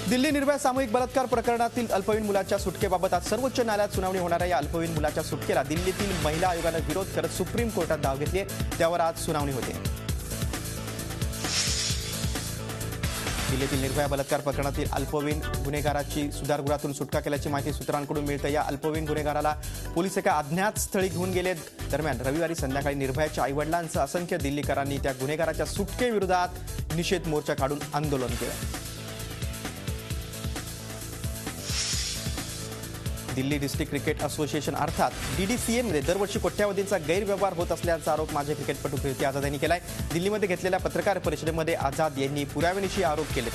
दिल्ली निर्भया सामूहिक बलात्कार प्रकरणातील अल्पवयीन मुलाच्या सुटकेबाबत आज सर्वोच्च न्यायालयात सुनावणी होणार आहे। या अल्पवयीन मुलाच्या सुटकेला दिल्लीतील महिला आयोगाने विरोध करत सुप्रीम कोर्टात धाव घेतली आहे, त्यावर आज सुनावणी होते। दिल्लीतील निर्भया बलात्कार प्रकरणातील अल्पवयीन गुन्हेगाराची सुधारगृहातून सुटका केल्याची माहिती सूत्रांकडून मिळते। या अल्पवयीन गुन्हेगाराला पोलीस एका अज्ञात स्थळी घेऊन गेले। दरम्यान रविवारी संध्याकाळी निर्भयाच्या आईवडिलांसह असंख्य दिल्लीकरांनी त्या गुन्हेगाराच्या सुटकेविरोधात निषेध मोर्चा काढून आंदोलन केलं। दिल्ली डिस्ट्रिक्ट क्रिकेट असोसिएशन अर्थात DDCAमध्ये दरवर्षी कोट्यावधींचा गैरव्यवहार होत असल्याचा आरोप माजी क्रिकेटपटू कीर्ती आझाद यांनी केलाय। दिल्लीमध्ये घेतलेल्या पत्रकार परिषदेमध्ये आझाद यांनी पुराव्यानिशी आरोप केले।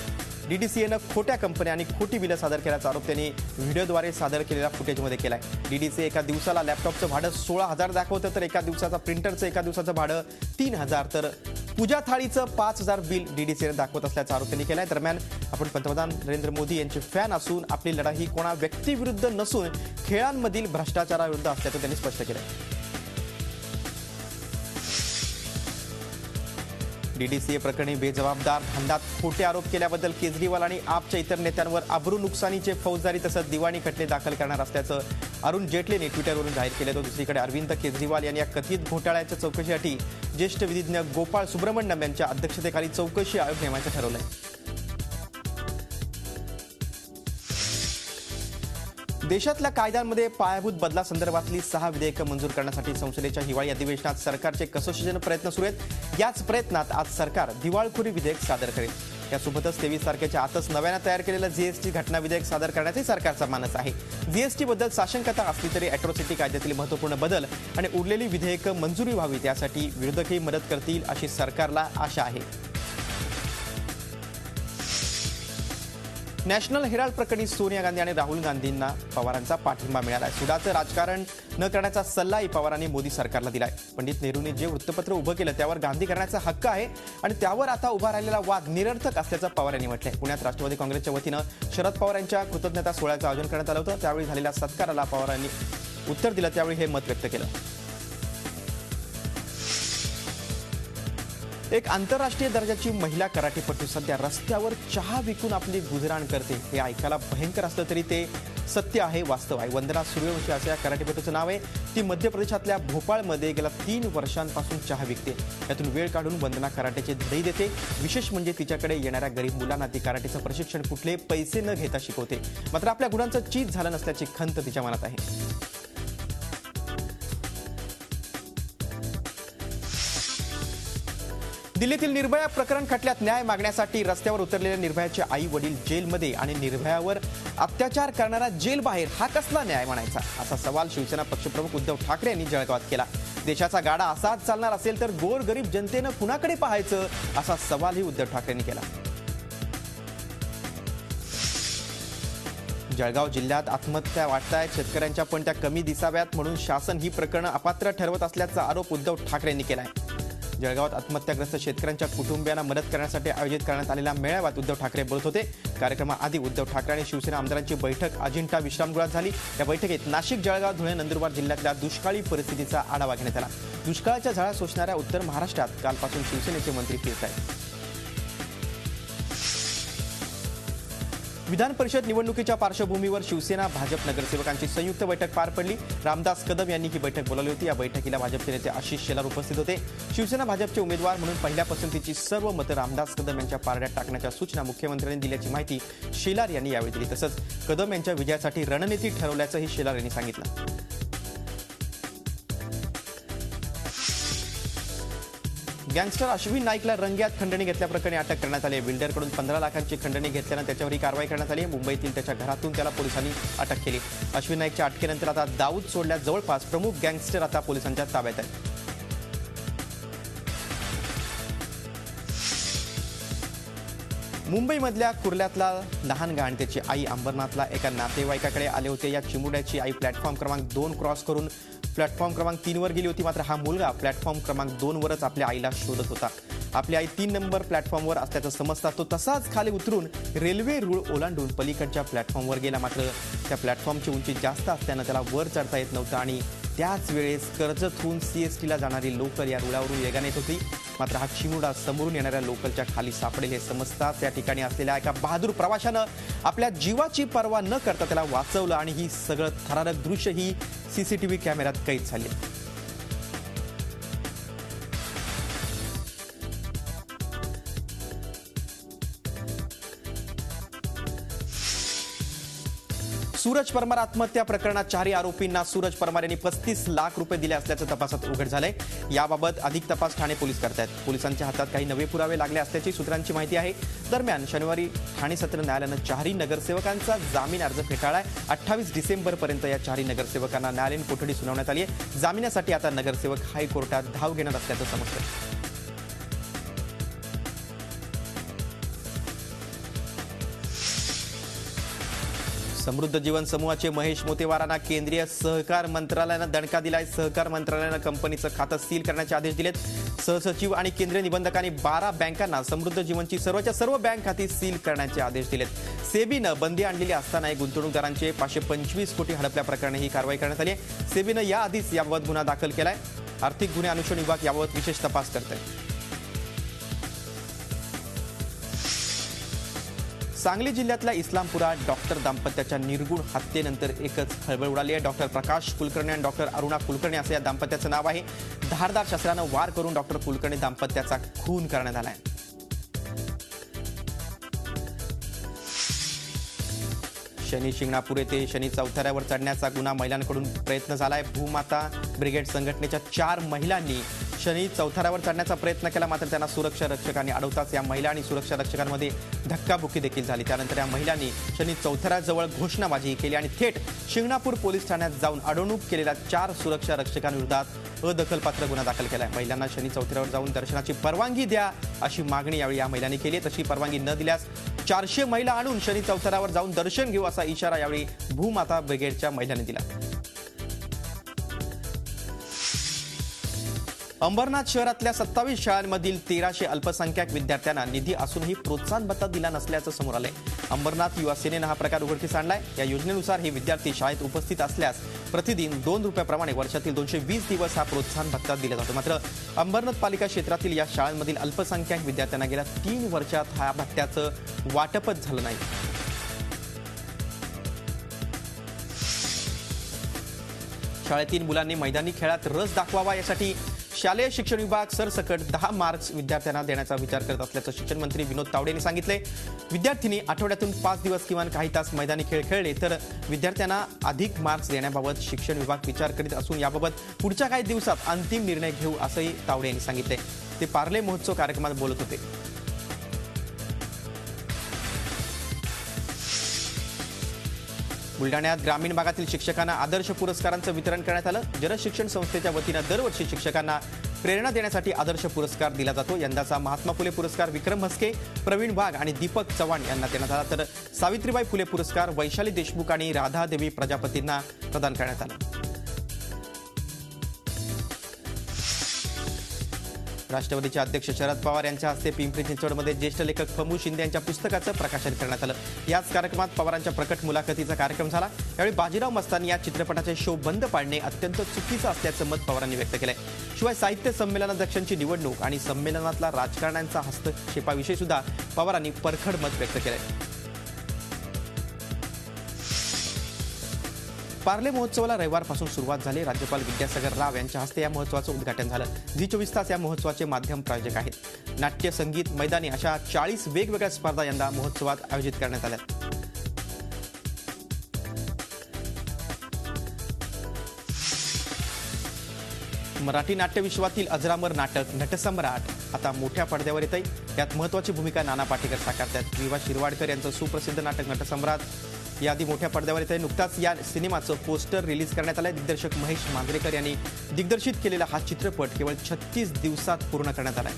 DDCAनं खोट्या कंपन्या आणि खोटी बिलं सादर केल्याचा आरोप त्यांनी व्हिडिओद्वारे सादर केलेल्या फुटेजमध्ये केलाय। DDCA एका दिवसाला लॅपटॉपचं भाडं 16,000 दाखवतं, तर एका दिवसाचा प्रिंटरचं एका दिवसाचं भाडं 3,000, तर पूजा थाळीचं 5,000 बिल DDCAने दाखवत असल्याचा आरोप त्यांनी केलाय। दरम्यान आपण पंतप्रधान नरेंद्र मोदी यांचे फॅन असून आपली लढाई ही कोणा व्यक्तीविरुद्ध नसून खेळांमधील भ्रष्टाचाराविरुद्ध असल्याचं त्यांनी स्पष्ट केलंय। DDCA प्रकरणी बेजबाबदार धंद्यात खोटे आरोप केल्याबद्दल केजरीवाल आणि आपच्या इतर नेत्यांवर अब्रू नुकसानीचे फौजदारी तसंच दिवाणी खटले दाखल करणार असल्याचं अरुण जेटलीने ट्विटरवरून जाहीर केलं होतं। दुसरीकडे अरविंद केजरीवाल यांनी या कथित घोटाळ्याच्या चौकशीसाठी ज्येष्ठ विधिज्ञ गोपाळ सुब्रमण्यम यांच्या अध्यक्षतेखाली चौकशी आयोग नेमायचं ठरवलंय। देशातल्या कायद्यांमध्ये पायाभूत बदलासंदर्भातली 6 विधेयकं मंजूर करण्यासाठी संसदेच्या हिवाळी अधिवेशनात सरकारचे कसोशीचे प्रयत्न सुरू आहेत। याच प्रयत्नात आज सरकार दिवाळखोरी विधेयक सादर करेल। यासोबतच 23 तारखेच्या आतच नव्यानं तयार केलेलं GST घटना विधेयक सादर करण्याचे सरकारचा मानस आहे। GST बद्दल साशंकता असली तरी अॅट्रॉसिटी कायद्यातील महत्त्वपूर्ण बदल आणि उरलेली विधेयकं मंजुरी व्हावी यासाठी विरोधकही मदत करतील अशी सरकारला आशा आहे। नॅशनल हेराल्ड प्रकरणी सोनिया गांधी आणि राहुल गांधींना पवारांचा पाठिंबा मिळाला आहे। सुडाचं राजकारण न करण्याचा सल्लाही पवारांनी मोदी सरकारला दिलाय। पंडित नेहरूंनी जे वृत्तपत्र उभं केलं त्यावर गांधी करण्याचा हक्क आहे आणि त्यावर आता उभा राहिलेला वाद निरर्थक असल्याचं पवार यांनी म्हटलंय। पुण्यात राष्ट्रवादी काँग्रेसच्या वतीनं शरद पवार यांच्या कृतज्ञता सोहळ्याचं आयोजन करण्यात आलं होतं। त्यावेळी झालेल्या सत्काराला पवारांनी उत्तर दिलं, त्यावेळी हे मत व्यक्त केलं। एक आंतरराष्ट्रीय दर्जाची महिला कराटेपटू सध्या रस्त्यावर चहा विकून आपली गुजराण करते। हे ऐकायला भयंकर असलं तरी ते सत्य आहे, वास्तव आहे। वंदना सूर्यवंशी असं या कराटेपटूचं नाव आहे। ती मध्य प्रदेशातल्या भोपाळमध्ये गेल्या 3 वर्षांपासून चहा विकते। यातून वेळ काढून वंदना कराटेचे धडे देते। विशेष म्हणजे तिच्याकडे येणाऱ्या गरीब मुलांना ती कराटेचं प्रशिक्षण कुठले पैसे न घेता शिकवते। मात्र आपल्या गुणांचं चीज झालं नसल्याची खंत तिच्या मनात आहे। दिल्लीतील निर्भया प्रकरण खटल्यात न्याय मागण्यासाठी रस्त्यावर उतरलेल्या निर्भयाचे आई वडील जेलमध्ये आणि निर्भयावर अत्याचार करणारा जेल बाहेर, हा कसला न्याय म्हणायचा असा सवाल शिवसेना पक्षप्रमुख उद्धव ठाकरे यांनी जळगावात केला। देशाचा गाडा असाच चालणार असेल तर गोरगरीब जनतेनं कुणाकडे पाहायचं असा सवालही उद्धव ठाकरेंनी केला। जळगाव जिल्ह्यात आत्महत्या वाढतायत शेतकऱ्यांच्या, पण त्या कमी दिसाव्यात म्हणून शासन ही प्रकरणं अपात्र ठरवत असल्याचा आरोप उद्धव ठाकरे यांनी केलाय। जळगावात आत्महत्याग्रस्त शेतकऱ्यांच्या कुटुंबियांना मदत करण्यासाठी आयोजित करण्यात आलेल्या मेळाव्यात उद्धव ठाकरे बोलत होते। कार्यक्रमाआधी उद्धव ठाकरे आणि शिवसेना आमदारांची बैठक अजिंठा विश्रामगृहात झाली। या बैठकीत नाशिक, जळगाव, धुळे, नंदुरबार जिल्ह्यातल्या दुष्काळी परिस्थितीचा आढावा घेण्यात आला। दुष्काळाच्या झळा सोसणाऱ्या उत्तर महाराष्ट्रात कालपासून शिवसेनेचे मंत्री फिरत आहेत। विधान परिषद निवडणुकीच्या पार्श्वभूमीवर शिवसेना भाजप नगरसेवकांची संयुक्त बैठक पार पडली। रामदास कदम यांनी ही बैठक बोलावली होती। या बैठकीला भाजपचे नेते आशिष शेलार उपस्थित होते। शिवसेना भाजपचे उमेदवार म्हणून पहिल्या पसंतीची सर्व मतं रामदास कदम यांच्या पारड्यात टाकण्याच्या सूचना मुख्यमंत्र्यांनी दिल्याची माहिती शेलार यांनी यावेळी दिली। तसंच कदम यांच्या विजयासाठी रणनीती ठरवल्याचंही शेलार यांनी सांगितलं। गँगस्टर अश्विन नाईकला रंग्यात खंडणी घेतल्याप्रकरणी अटक करण्यात आली आहे। बिल्डरकडून 15 लाखांची खंडणी घेतल्यानं त्याच्यावर ही कारवाई करण्यात आली आहे। मुंबईतील त्याच्या घरातून त्याला पोलिसांनी अटक केली। अश्विन नाईकच्या अटकेनंतर आता दाऊद सोडल्यात जवळपास प्रमुख गँगस्टर आता पोलिसांच्या ताब्यात आहेत। मुंबईमधल्या कुर्ल्यातला लहान गहाण त्याची आई अंबरनाथला एका नातेवाईकाकडे आले होते। या चिमुरड्याची आई प्लॅटफॉर्म क्रमांक 2 क्रॉस करून प्लॅटफॉर्म क्रमांक 3 वर गेली होती। मात्र हा मुलगा प्लॅटफॉर्म क्रमांक 2 वरच आपल्या आईला शोधत होता। आपली आई 3 नंबर प्लॅटफॉर्मवर असल्याचं समजता तो तसाच खाली उतरून रेल्वे रूळ ओलांडून पलीकडच्या प्लॅटफॉर्मवर गेला। मात्र त्या प्लॅटफॉर्मची उंची जास्त असल्यानं त्याला वर चढता येत नव्हतं आणि त्याच वेळेस कर्जतहून CSTला जाणारी लोकल या रुळावरून वेगाने येत होती। मात्र हा चिमुरडा समोरून येणाऱ्या लोकलच्या खाली सापडेल हे समजताच या ठिकाणी असलेल्या एका बहादूर प्रवाशानं आपल्या जीवाची पर्वा न करता त्याला वाचवलं आणि ही सगळं थरारक दृश्य ही सीसीटीव्ही कॅमेऱ्यात कैद झाली. सूरज परमार आत्महत्या प्रकरणात 4 आरोपींना सूरज परमार यांनी 35 लाख रुपये दिले असल्याचं तपासात उघड झालंय. याबाबत अधिक तपास ठाणे पोलीस करतायत. पोलिसांच्या हातात काही नवे पुरावे लागले असल्याची सूत्रांची माहिती आहे. दरम्यान शनिवारी ठाणे सत्र न्यायालयानं 4 नगरसेवकांचा जामीन अर्ज फेटाळलाय. 28 डिसेंबरपर्यंत या 4 नगरसेवकांना न्यायालयीन कोठडी सुनावण्यात आली आहे. जामिनासाठी आता नगरसेवक हायकोर्टात धाव घेणार असल्याचं समजतं. समृद्ध जीवन समूहाचे महेश मोतेवारांना केंद्रीय सहकार मंत्रालयानं दणका दिलाय. सहकार मंत्रालयानं कंपनीचं खातं सील करण्याचे आदेश दिलेत. सहसचिव आणि केंद्रीय निबंधकांनी 12 बँकांना समृद्ध जीवनची सर्वच्या सर्व बँक खाती सील करण्याचे आदेश दिलेत. सेबीनं बंदी आणलेली असताना गुंतवणूकदारांचे 525 कोटी हडपल्याप्रकरणी ही कारवाई करण्यात आली आहे. सेबीनं याआधीच याबाबत गुन्हा दाखल केलाय. आर्थिक गुन्हे अन्वेषण विभाग याबाबत विशेष तपास करत आहे. सांगली जिल्ह्यातल्या इस्लामपुरात डॉक्टर दाम्पत्याच्या निर्गुण हत्येनंतर एकच खळबळ उडाली आहे. डॉक्टर प्रकाश कुलकर्णी आणि डॉक्टर अरुणा कुलकर्णी असं या दाम्पत्याचं नाव आहे. धारदार शस्त्रानं वार करून डॉक्टर कुलकर्णी दाम्पत्याचा खून करण्यात आलाय. शनी शिंगणापूर येथे शनी चौथऱ्यावर चढण्याचा गुन्हा महिलांकडून प्रयत्न झालाय. भूमाता ब्रिगेड संघटनेच्या 4 महिलांनी शनी चौथऱ्यावर चढण्याचा प्रयत्न केला, मात्र त्यांना सुरक्षा रक्षकांनी अडवताच या महिला आणि सुरक्षा रक्षकांमध्ये धक्काबुक्की देखील झाली. त्यानंतर या महिलांनी शनी चौथऱ्याजवळ घोषणाबाजी केली आणि थेट शिंगणापूर पोलीस ठाण्यात जाऊन अडवणूक केलेल्या 4 सुरक्षा रक्षकांविरोधात अदखलपात्र गुन्हा दाखल केलाय. महिलांना शनी चौथऱ्यावर जाऊन दर्शनाची परवानगी द्या अशी मागणी यावेळी या महिलांनी केली. तशी परवानगी न दिल्यास 400 महिला आणून शनी चौथऱ्यावर जाऊन दर्शन घेऊ असा इशारा यावेळी भूमाता ब्रिगेडच्या महिलांनी दिला. अंबरनाथ शहरातल्या 27 शाळांमधील 1300 अल्पसंख्याक विद्यार्थ्यांना निधी असूनही प्रोत्साहन भत्ता दिला नसल्याचं समोर आलंय. अंबरनाथ युवा सेनेनं हा प्रकार उघडकीस आणलाय. या योजनेनुसार हे विद्यार्थी शाळेत उपस्थित असल्यास प्रतिदिन 2 रुपयाप्रमाणे वर्षातील 220 दिवस हा प्रोत्साहन भत्ता दिला जातो. मात्र अंबरनाथ पालिका क्षेत्रातील या शाळांमधील अल्पसंख्याक विद्यार्थ्यांना गेल्या 3 वर्षात हा भत्त्याचं वाटपच झालं नाही. शाळेतील मुलांनी मैदानी खेळात रस दाखवावा यासाठी शालेय शिक्षण विभाग सरसकट 10 मार्क्स विद्यार्थ्यांना देण्याचा विचार करत असल्याचं शिक्षण मंत्री विनोद तावडे यांनी सांगितले. विद्यार्थ्यांनी आठवड्यातून 5 दिवस किमान काही तास मैदानी खेळ खेळले तर विद्यार्थ्यांना अधिक मार्क्स देण्याबाबत शिक्षण विभाग विचार करीत असून याबाबत पुढच्या काही दिवसात अंतिम निर्णय घेऊ असंही तावडे यांनी सांगितले. ते पार्ले महोत्सव कार्यक्रमात बोलत होते. बुलढाण्यात ग्रामीण भागातील शिक्षकांना आदर्श पुरस्कारांचं वितरण करण्यात आलं. जलशिक्षण संस्थेच्या वतीनं दरवर्षी शिक्षकांना प्रेरणा देण्यासाठी आदर्श पुरस्कार दिला जातो. यंदाचा महात्मा फुले पुरस्कार विक्रम म्हस्के, प्रवीण वाघ आणि दीपक चव्हाण यांना देण्यात आला, तर सावित्रीबाई फुले पुरस्कार वैशाली देशमुख आणि राधादेवी प्रजापतींना प्रदान करण्यात आला. राष्ट्रवादीचे अध्यक्ष शरद पवार यांच्या हस्ते पिंपरी चिंचवडमध्ये ज्येष्ठ लेखक फमू शिंदे यांच्या पुस्तकाचं प्रकाशन करण्यात आलं. याच कार्यक्रमात पवारांच्या प्रकट मुलाखतीचा कार्यक्रम झाला. यावेळी बाजीराव मस्तानी या चित्रपटाचे शो बंद पाडणे अत्यंत चुकीचं असल्याचं मत पवारांनी व्यक्त केलंय. शिवाय साहित्य संमेलनाध्यक्षांची निवडणूक आणि संमेलनातला राजकारण्यांचा हस्तक्षेपाविषयी सुद्धा पवारांनी परखड मत व्यक्त केलंय. पार्ले महोत्सवाला रविवारपासून सुरुवात झाली. राज्यपाल विद्यासागर राव यांच्या हस्ते या महोत्सवाचं उद्घाटन झालं. झी 24 तास या महोत्सवाचे माध्यम प्रायोजक आहेत. नाट्य, संगीत, मैदानी अशा 40 वेगवेगळ्या स्पर्धा यंदा महोत्सवात आयोजित करण्यात आल्या. मराठी नाट्यविश्वातील अजरामर नाटक नटसम्राट आता मोठ्या पडद्यावर येतंय. यात महत्त्वाची भूमिका नाना पाटेकर साकारतात. विवा शिरवाडकर यांचं सुप्रसिद्ध नाटक नटसम्राट याआधी मोठ्या पडद्यावर येतंय. नुकताच या सिनेमाचं पोस्टर रिलीज करण्यात आलंय. दिग्दर्शक महेश मांजरेकर यांनी दिग्दर्शित केलेला हा चित्रपट केवळ 36 दिवसात पूर्ण करण्यात आलाय.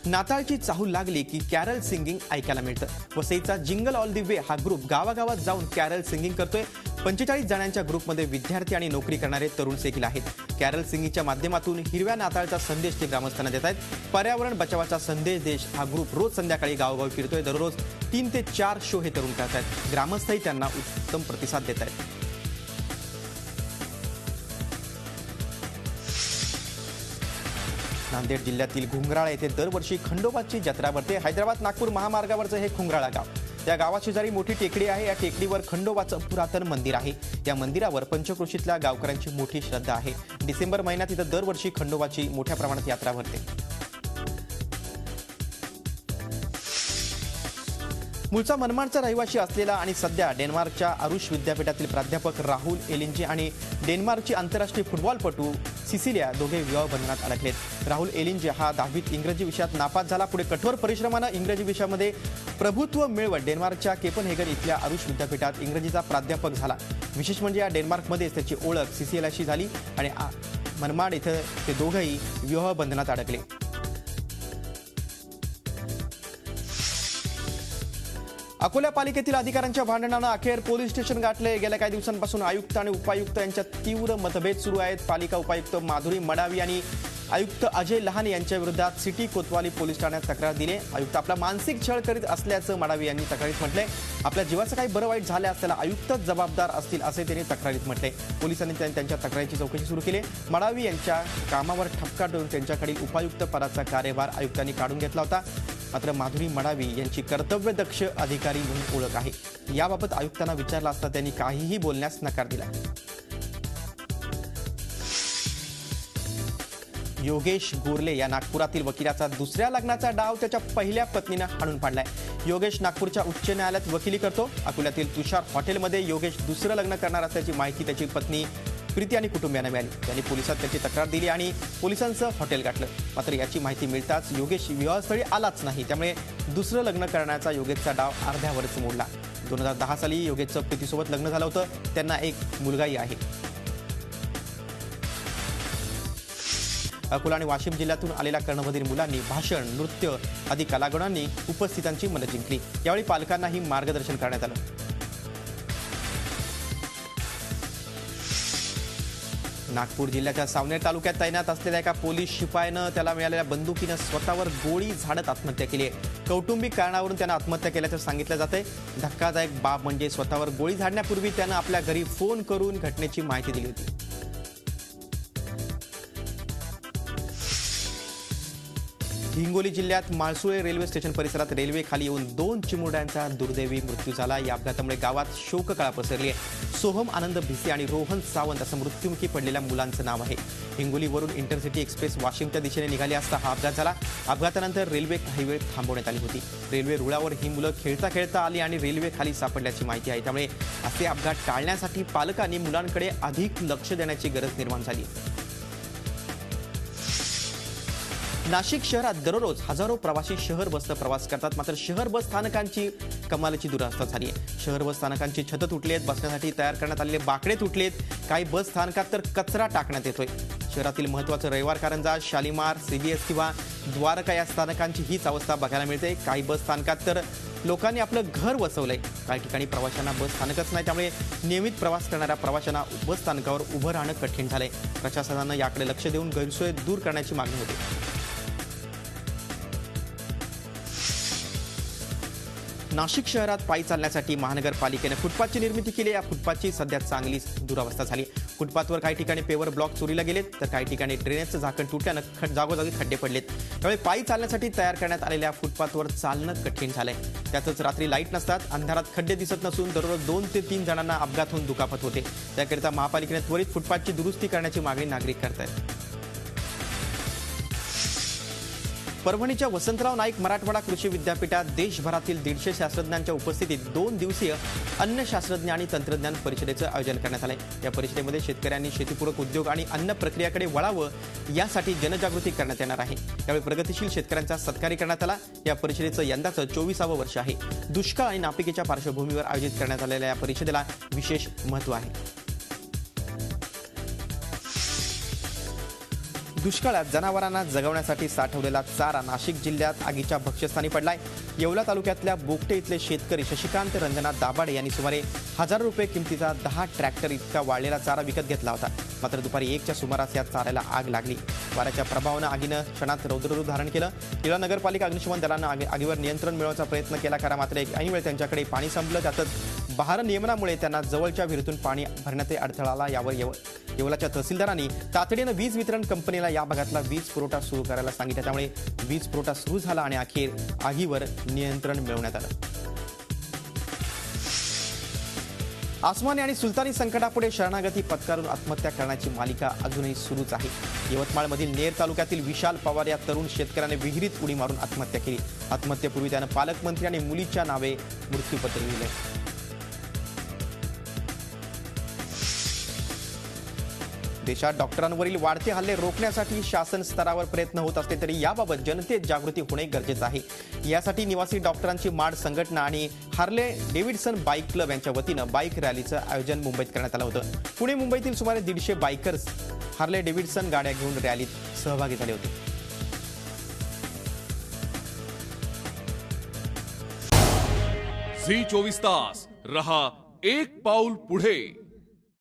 नाताळची चाहूल लागली की कॅरल सिंगिंग ऐकायला मिळतं. वसईचा जिंगल ऑल दी वे हा ग्रुप गावागावात जाऊन कॅरल सिंगिंग करतोय. 45 जणांच्या ग्रुपमध्ये विद्यार्थी आणि नोकरी करणारे तरुण देखील आहेत. कॅरल सिंगिंगच्या माध्यमातून हिरव्या नाताळचा संदेश ते ग्रामस्थांना देत आहेत. पर्यावरण बचावाचा संदेश देश हा ग्रुप रोज संध्याकाळी गावोगावी फिरतोय. दररोज 3 ते 4 शो हे तरुण करत आहेत. ग्रामस्थही त्यांना उत्तम प्रतिसाद देत आहेत. नांदेड जिल्ह्यातील घुंगराळा येथे दरवर्षी खंडोबाची जत्रा भरते. हैदराबाद नागपूर महामार्गावरचं हे घुंगराळा गाव. या गावाशेजारी मोठी टेकडी आहे. या टेकडीवर खंडोबाचं पुरातन मंदिर आहे. या मंदिरावर पंचक्रोशीतल्या गावकऱ्यांची मोठी श्रद्धा आहे. डिसेंबर महिन्यात इथं दरवर्षी खंडोबाची मोठ्या प्रमाणात यात्रा भरते. मूळचा मनमाडचा रहिवासी असलेला आणि सध्या डेन्मार्कच्या आरुष विद्यापीठातील प्राध्यापक राहुल एलिंजे आणि डेन्मार्कची आंतरराष्ट्रीय फुटबॉलपटू सिसिलिया दोघे विवाह बंधनात अडकलेत. राहुल एलिंजे हा 10वीत इंग्रजी विषयात नापास झाला. पुढे कठोर परिश्रमानं इंग्रजी विषयामध्ये प्रभुत्व मिळवत डेन्मार्कच्या केपनहेगन इथल्या आरुष विद्यापीठात इंग्रजीचा प्राध्यापक झाला. विशेष म्हणजे या डेन्मार्कमध्येच त्याची ओळख सिसिलियाशी झाली आणि मनमाड इथं ते दोघंही विवाह बंधनात अडकले. अकोला पालिकेतील अधिकाऱ्यांच्या भांडणानं अखेर पोलीस स्टेशन गाठले. गेल्या काही दिवसांपासून आयुक्त आणि उपायुक्त यांच्यात तीव्र मतभेद सुरू आहेत. पालिका उपायुक्त माधुरी मडावी आणि आयुक्त अजय लहाने यांच्या विरोधात सिटी कोतवाली पोलीस ठाण्यात तक्रार दिली. आयुक्त आपला मानसिक छळ करीत असल्याचं मडावी यांनी तक्रारीत म्हटलंय. आपल्या जीवाचं काही बरं वाईट झालं असल्याला आयुक्तच जबाबदार असतील असे त्यांनी तक्रारीत म्हटले. पोलिसांनी त्यांच्या तक्रारीची चौकशी सुरू केली. मडावी यांच्या कामावर ठपका देऊन त्यांच्याकडील उपायुक्त पदाचा कार्यभार आयुक्तांनी काढून घेतला होता. मात्र माधुरी मडावी यांची कर्तव्यदक्ष अधिकारी म्हणून ओळख आहे. याबाबत आयुक्तांना विचारलं असता त्यांनी काहीही बोलण्यास नकार दिला. योगेश गोरले या नागपुरातील वकिलाचा दुसऱ्या लग्नाचा डाव त्याच्या पहिल्या पत्नीनं हाणून पाडलाय. योगेश नागपूरच्या उच्च न्यायालयात वकिली करतो. अकोल्यातील तुषार हॉटेलमध्ये योगेश दुसरं लग्न करणार असल्याची माहिती त्याची पत्नी प्रीती आणि कुटुंबियांना मिळाली. त्यांनी पोलिसात त्याची तक्रार दिली आणि पोलिसांचं हॉटेल गाठलं. मात्र याची माहिती मिळताच योगेश विवाहस्थळी आलाच नाही. त्यामुळे दुसरं लग्न करण्याचा योगेशचा डाव अर्ध्यावरच मोडला. 2010 साली योगेशचं प्रीतीसोबत लग्न झालं होतं. त्यांना एक मुलगाही आहे. अकोला आणि वाशिम जिल्ह्यातून आलेल्या कर्णबधीर मुलांनी भाषण, नृत्य आदी कलागुणांनी उपस्थितांची मनं जिंकली. यावेळी पालकांनाही मार्गदर्शन करण्यात आलं. नागपूर जिल्ह्याच्या सावनेर तालुक्यात तैनात असलेल्या एका पोलीस शिपायानं त्याला मिळालेल्या बंदुकीनं स्वतःवर गोळी झाडत आत्महत्या केली आहे. कौटुंबिक कारणावरून त्यानं आत्महत्या केल्याचं सांगितलं जातंय. धक्कादायक बाब म्हणजे स्वतःवर गोळी झाडण्यापूर्वी त्यानं आपल्या घरी फोन करून घटनेची माहिती दिली होती. हिंगोली जिल्ह्यात माळसुळे रेल्वे स्टेशन परिसरात रेल्वे खाली येऊन 2 चिमुरड्यांचा दुर्दैवी मृत्यू झाला. या अपघातामुळे गावात शोककळा पसरली आहे. सोहम आनंद भिसे आणि रोहन सावंत असं मृत्युमुखी पडलेल्या मुलांचं नाव आहे. हिंगोलीवरून इंटरसिटी एक्सप्रेस वाशिमच्या दिशेने निघाली असता हा अपघात झाला. अपघातानंतर रेल्वे काही वेळ थांबवण्यात आली होती. रेल्वे रुळावर ही मुलं खेळता खेळता आली आणि रेल्वे खाली सापडल्याची माहिती आहे. त्यामुळे असे अपघात टाळण्यासाठी पालकांनी मुलांकडे अधिक लक्ष देण्याची गरज निर्माण झाली. नाशिक शहरात दररोज हजारो प्रवासी शहर बसनं प्रवास करतात. मात्र शहर बस स्थानकांची कमालीची दुरावस्था झाली आहे. शहर बस स्थानकांची छतं तुटली आहेत. बसण्यासाठी तयार करण्यात आलेले बाकडे तुटलेत. काही बस स्थानकात तर कचरा टाकण्यात येतोय. शहरातील महत्त्वाचं रविवार कारंजा, शालिमार, CBS किंवा द्वारका या स्थानकांची हीच अवस्था बघायला मिळते. काही बस स्थानकात तर लोकांनी आपलं घर वसवलंय. काही ठिकाणी प्रवाशांना बस स्थानकच नाही. त्यामुळे नियमित प्रवास करणाऱ्या प्रवाशांना बस स्थानकावर उभं राहणं कठीण झालंय. प्रशासनानं याकडे लक्ष देऊन गैरसोय दूर करण्याची मागणी होती. नाशिक शहरात पायी चालण्यासाठी महानगरपालिकेने फुटपाथची निर्मिती केली. या फुटपाथची सध्या चांगली दुरावस्था झाली. फुटपाथवर काही ठिकाणी पेवर ब्लॉक चोरीला गेलेत, तर काही ठिकाणी ड्रेनेजचं झाकण तुटल्यानं जागोजागी खड्डे पडलेत. त्यामुळे पायी चालण्यासाठी तयार करण्यात आलेल्या फुटपाथवर चालणं कठीण झालंय. त्यातच रात्री लाईट नसतात, अंधारात खड्डे दिसत नसून दररोज 2 ते 3 जणांना अपघात होऊन दुखापत होते. त्याकरिता महापालिकेने त्वरित फुटपाथची दुरुस्ती करण्याची मागणी नागरिक करतायत. परभणीच्या वसंतराव नाईक मराठवाडा कृषी विद्यापीठात देशभरातील 150 शास्त्रज्ञांच्या उपस्थितीत 2 दिवसीय अन्न शास्त्रज्ञ आणि तंत्रज्ञान परिषदेचं आयोजन करण्यात आलंय. या परिषदेमध्ये शेतकऱ्यांनी शेतीपूरक उद्योग आणि अन्न प्रक्रियाकडे वळावं यासाठी जनजागृती करण्यात येणार आहे. यावेळी प्रगतिशील शेतकऱ्यांचा सत्कारही करण्यात आला. या परिषदेचं यंदाचं 24वे वर्ष आहे. दुष्काळ आणि नापिकीच्या पार्श्वभूमीवर आयोजित करण्यात आलेल्या या परिषदेला विशेष महत्त्व आहे. दुष्काळात जनावरांना जगवण्यासाठी साठवलेला चारा नाशिक जिल्ह्यात आगीच्या भक्ष्यस्थानी पडलाय. येवला तालुक्यातल्या बोगटे इथले शेतकरी शशिकांत रंजनाथ दाभाडे यांनी सुमारे 1000 रुपये किमतीचा 10 ट्रॅक्टर इतका वाळलेला चारा विकत घेतला होता. मात्र दुपारी 1च्या सुमारास या चाऱ्याला आग लागली. वाऱ्याच्या प्रभावानं आगीनं क्षणात रौद्ररूप धारण केलं. येवला नगरपालिका अग्निशमन दलानं आगीवर नियंत्रण मिळवण्याचा प्रयत्न केला खरा, मात्र ऐन वेळ त्यांच्याकडे पाणी संपलं. त्यातच भारनियमनामुळे त्यांना जवळच्या विहिरीतून पाणी भरण्यात अडथळा आला। यावर येवलाच्या तहसीलदारांनी तातडीनं वीज वितरण कंपनीला या भागातला वीज पुरवठा सुरू करायला सांगितलं। त्यामुळे वीज पुरवठा सुरू झाला आणि अखेर आगीवर नियंत्रण मिळवण्यात आलं। आसमानी आणि सुलतानी संकटापुढे शरणागती पत्करून आत्महत्या करण्याची मालिका अजूनही सुरूच आहे। यवतमाळमधील नेर तालुक्यातील विशाल पवार या तरुण शेतकऱ्याने विहिरीत उडी मारून आत्महत्या केली। आत्महत्येपूर्वी त्यानं पालकमंत्री आणि मुलीच्या नावे मृत्यूपत्र लिहिले। देशात डॉक्टरांवरील वाढते हल्ले रोखण्यासाठी शासन स्तरावर प्रयत्न होत असले तरी याबाबत जनतेत जागृती होणे गरजेचं आहे। यासाठी निवासी डॉक्टरांची माड संघटना आणि हार्ले डेव्हिडसन बाईक क्लब यांच्या वतीनं बाईक रॅलीचं आयोजन मुंबईत करण्यात आलं होतं। पुणे मुंबईतील सुमारे 150 बाईकर्स हार्ले डेव्हिडसन गाड्या घेऊन रॅलीत सहभागी झाले होते। झी 24 तास रहा एक पाऊल पुढे।